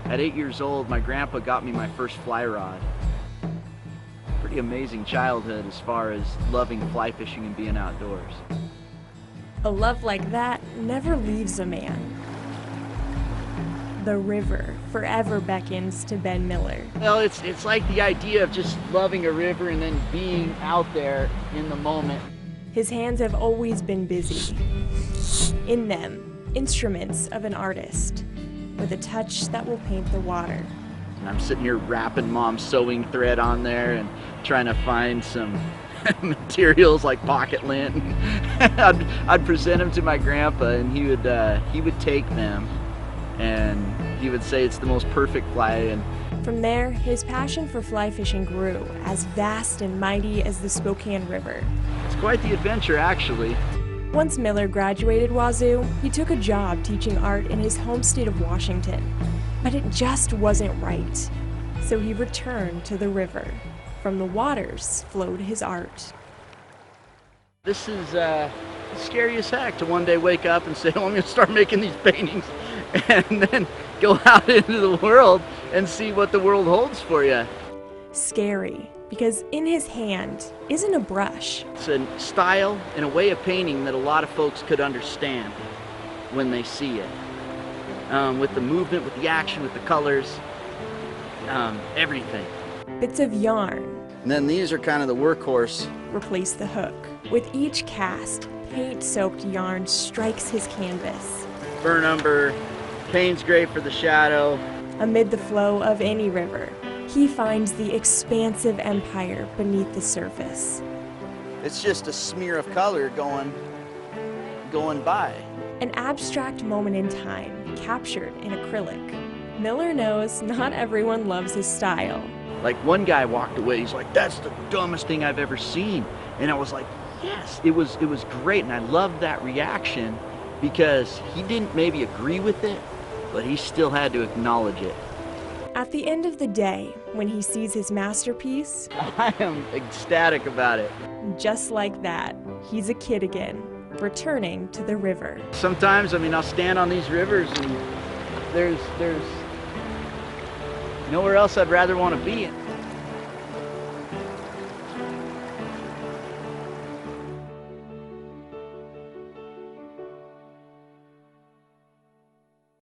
At 8 years old, my grandpa got me my first fly rod. Pretty amazing childhood as far as loving fly fishing and being outdoors. A love like that never leaves a man. The river forever beckons to Ben Miller. Well, it's like the idea of just loving a river and then being out there in the moment. His hands have always been busy. In them, instruments of an artist, with a touch that will paint the water. And I'm sitting here wrapping Mom's sewing thread on there and trying to find some materials like pocket lint. I'd present them to my grandpa, and he would take them, and he would say it's the most perfect fly. And from there, his passion for fly fishing grew, as vast and mighty as the Spokane River. it's quite the adventure, actually. Once Miller graduated Wazoo, he took a job teaching art in his home state of Washington. But it just wasn't right. So he returned to the river. From the waters flowed his art. This is scary as heck to one day wake up and say, oh, I'm going to start making these paintings, and then go out into the world and see what the world holds for you. Scary, because in his hand isn't a brush. It's a style and a way of painting that a lot of folks could understand when they see it. With the movement, with the action, with the colors, everything. Bits of yarn And then these are kind of the workhorse. replace the hook. With each cast, paint-soaked yarn strikes his canvas. Burn umber, Payne's gray for the shadow. Amid the flow of any river, he finds the expansive empire beneath the surface. It's just a smear of color going by. An abstract moment in time, captured in acrylic. Miller knows not everyone loves his style. Like, one guy walked away, he's like, that's the dumbest thing I've ever seen. And I was like, yes, it was great. And I loved that reaction because he didn't maybe agree with it, but he still had to acknowledge it. At the end of the day, when he sees his masterpiece, I am ecstatic about it. just like that, he's a kid again, returning to the river. Sometimes, I'll stand on these rivers and there's nowhere else I'd rather want to be.